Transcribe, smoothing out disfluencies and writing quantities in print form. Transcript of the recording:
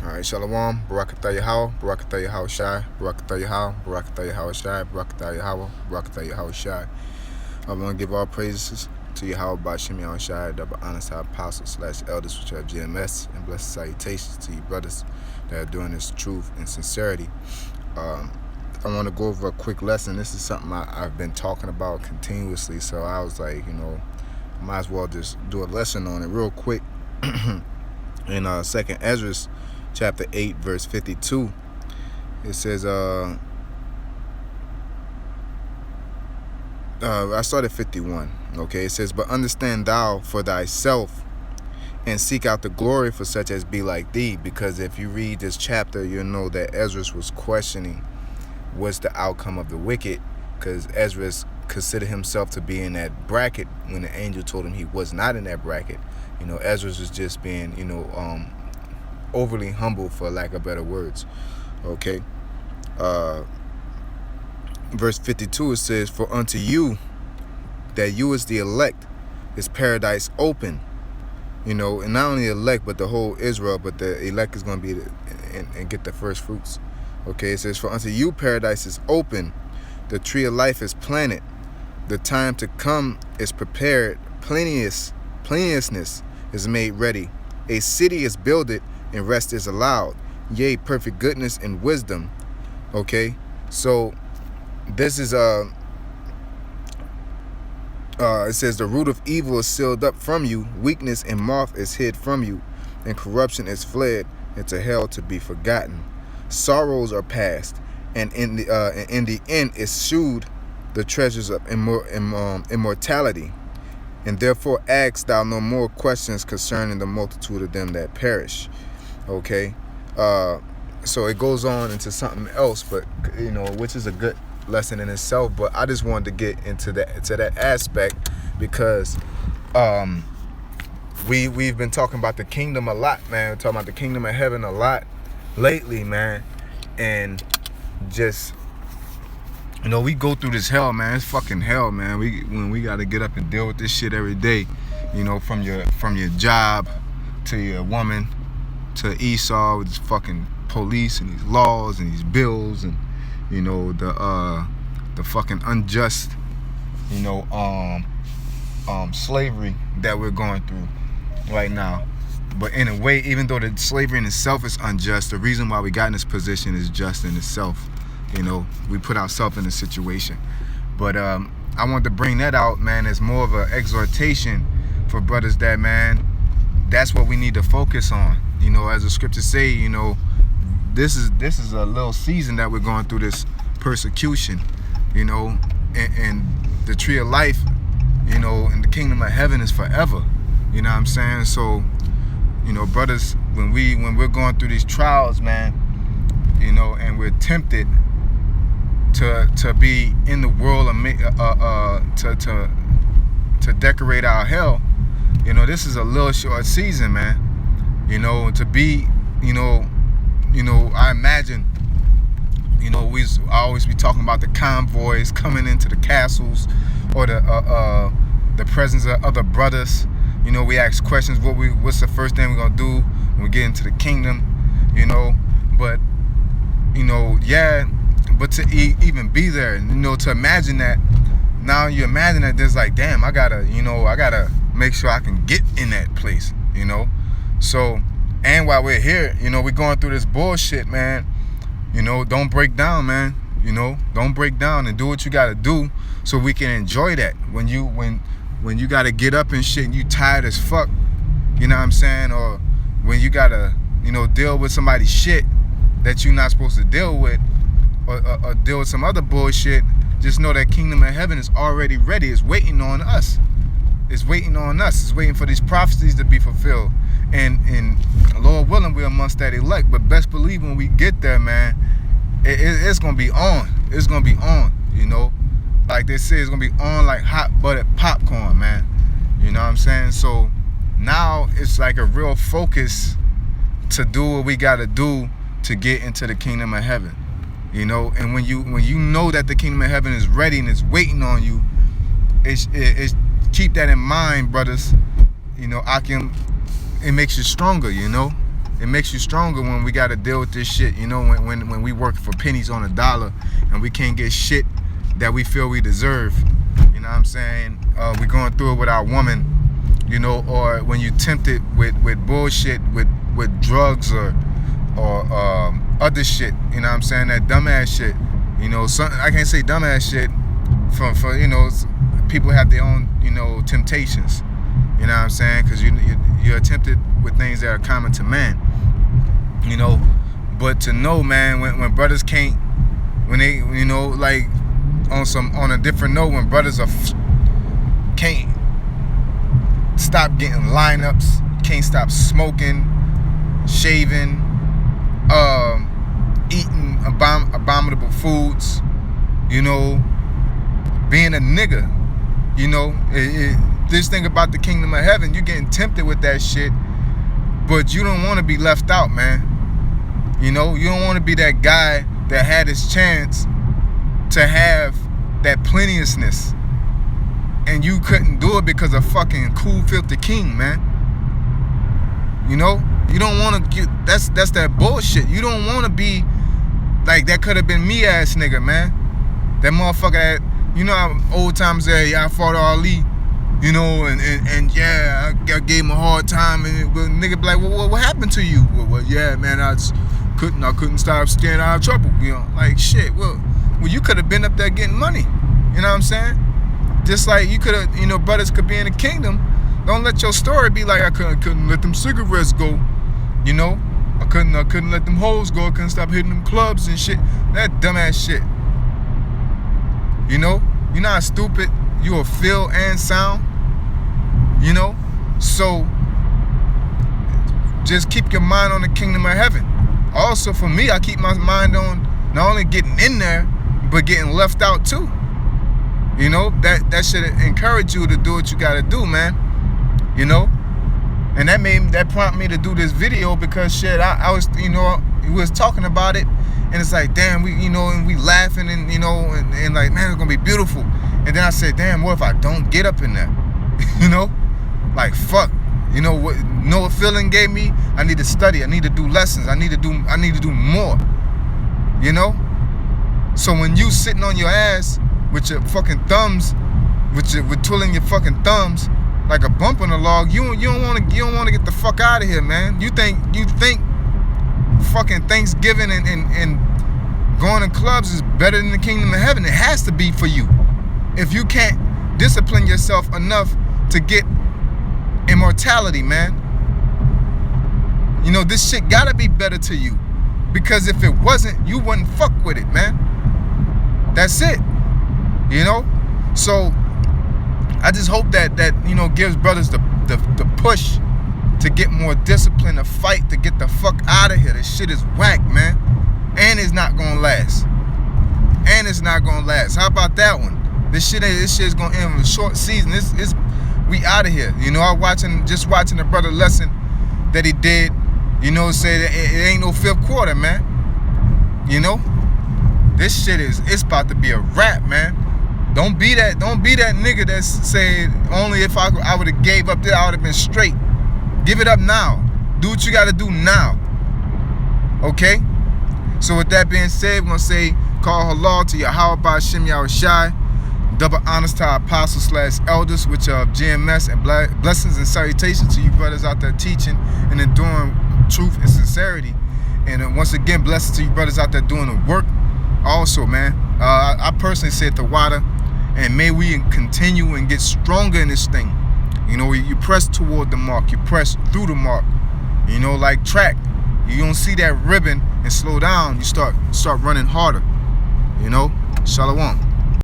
Alright, Shalom, Barakatah Yahweh, Barakatah Yahweh Shai, Barakatah Yahweh, Barakatah Yahweh Shai, Barakatah Yahweh, Barakatah Yahweh Shai. I want to give all praises to Yahweh Bashim Yahweh Shai, double honors to our apostles / elders which have GMS, and blessed salutations to you brothers that are doing this truth and sincerity. I want to go over a quick lesson. This is something I've been talking about continuously, so I was like, I might as well just do a lesson on it real quick. In 2nd Ezra chapter 8 verse 52, it says I started 51. Okay, it says, but understand thou for thyself and seek out the glory for such as be like thee. Because if you read this chapter, you'll know that Ezra was questioning what's the outcome of the wicked, because Ezra considered himself to be in that bracket when the angel told him he was not in that bracket. Ezra was just being, overly humble, for lack of better words. Okay. Verse 52, it says, for unto you that you is the elect is paradise open. And not only elect, but the whole Israel, but the elect is going to be and get the first fruits. Okay, it says, for unto you paradise is open, the tree of life is planted, the time to come is prepared, plenteousness is made ready, a city is builded, and rest is allowed, yea, perfect goodness and wisdom. Okay, so this is it says the root of evil is sealed up from you, weakness and moth is hid from you, and corruption is fled into hell to be forgotten. Sorrows are past, and in the end is shewed the treasures of immortality. And therefore ask thou no more questions concerning the multitude of them that perish. Okay, so it goes on into something else, but which is a good lesson in itself. But I just wanted to get into that aspect because we've been talking about the kingdom a lot, man. We're talking about the kingdom of heaven a lot lately, man. And just we go through this hell, man. It's fucking hell, man. When we got to get up and deal with this shit every day, from your job to your woman to Esau with this fucking police and these laws and these bills and the fucking unjust slavery that we're going through right now. But in a way, even though the slavery in itself is unjust, the reason why we got in this position is just in itself. We put ourselves in a situation. But I want to bring that out, man, as more of an exhortation for brothers that, man, that's what we need to focus on. As the scriptures say, this is a little season that we're going through this persecution, and the tree of life, in the kingdom of heaven is forever. You know what I'm saying? So, brothers, when we're going through these trials, man, and we're tempted to be in the world to decorate our hell, this is a little short season, man. To be, I imagine, we always be talking about the convoys coming into the castles or the presence of other brothers. We ask questions, what's the first thing we're gonna do when we get into the kingdom, but but to even be there, to imagine that, now you imagine that there's like, damn, I gotta make sure I can get in that place, So, and while we're here, we're going through this bullshit, man. Don't break down, man. Don't break down and do what you gotta do so we can enjoy that. When you gotta get up and shit and you tired as fuck, you know what I'm saying? Or when you gotta, deal with somebody's shit that you're not supposed to deal with, or deal with some other bullshit, just know that kingdom of heaven is already ready. It's waiting on us. It's waiting on us. It's waiting for these prophecies to be fulfilled. And Lord willing, we're amongst that elect. But best believe when we get there, man, it's going to be on. It's going to be on, Like they say, it's going to be on like hot buttered popcorn, man. You know what I'm saying? So now it's like a real focus to do what we got to do to get into the kingdom of heaven. And when you know that the kingdom of heaven is ready and it's waiting on you, it's keep that in mind, brothers. It makes you stronger, it makes you stronger when we got to deal with this shit. You know, when we work for pennies on a dollar and we can't get shit that we feel we deserve. You know what I'm saying? We're going through it with our woman, you know, or when you tempted with bullshit, with drugs or other shit. You know what I'm saying? That dumbass shit. You know, I can't say dumbass shit for you know, people have their own, you know, temptations. You know what I'm saying? Because you're tempted with things that are common to man. You know, but to know, man, when brothers can't, when they, you know, like on a different note, when brothers can't stop getting lineups, can't stop smoking, shaving, eating abominable foods, you know, being a nigga, you know, this thing about the kingdom of heaven, you're getting tempted with that shit, but you don't want to be left out, man. You know, you don't want to be that guy that had his chance to have that plenteousness and you couldn't do it because of fucking cool filthy king, man. You know, you don't want to get, that's that bullshit. You don't want to be like that could have been me ass nigga, man. That motherfucker that, you know how old times there, yeah, I fought Ali, you know, and yeah, I gave him a hard time, and the nigga be like, well, what happened to you? Well, yeah, man, I couldn't stop staying out of trouble, you know, like shit. Well, you could have been up there getting money, you know what I'm saying? Just like you could have, you know, brothers could be in the kingdom. Don't let your story be like I couldn't let them cigarettes go, you know. I couldn't let them hoes go. I couldn't stop hitting them clubs and shit. That dumbass shit. You know, you're not stupid. You are feel and sound. You know, so just keep your mind on the kingdom of heaven. Also, for me, I keep my mind on not only getting in there, but getting left out too. You know, that should encourage you to do what you gotta do, man. You know, and that prompted me to do this video because shit, I was, you know, we was talking about it, and it's like, damn, we, you know, and we laughing and, you know, and like, man, it's gonna be beautiful. And then I said, damn, what if I don't get up in there? You know, like fuck. You know what feeling gave me? I need to study. I need to do lessons. I need to do more. You know? So when you sitting on your ass with your fucking thumbs, with twirling your fucking thumbs like a bump on a log, you don't want to get the fuck out of here, man. You think fucking Thanksgiving and going to clubs is better than the kingdom of heaven? It has to be for you. If you can't discipline yourself enough to get immortality, man, you know, this shit gotta be better to you, because if it wasn't, you wouldn't fuck with it, man. That's it. You know, so I just hope that you know, gives brothers the push to get more discipline, to fight, to get the fuck out of here. This shit is whack, man, and it's not gonna last. And it's not gonna last. How about that one? This shit is gonna end with a short season. We out of here. You know, I just watching the brother lesson that he did. You know, say that it ain't no fifth quarter, man. You know, this shit it's about to be a wrap, man. Don't be that nigga that said only if I would have gave up there I would have been straight. Give it up now. Do what you got to do now. Okay. So with that being said, we're gonna say call halal to Yahweh Ba'Shem Yahushai. Double honors to our apostles / elders, which are GMS, and blessings and salutations to you brothers out there teaching and enduring truth and sincerity. And once again, blessings to you brothers out there doing the work. Also, man, I personally said to water, and may we continue and get stronger in this thing. You know, you press toward the mark, you press through the mark. You know, like track, you don't see that ribbon and slow down. You start running harder. You know, Shalom.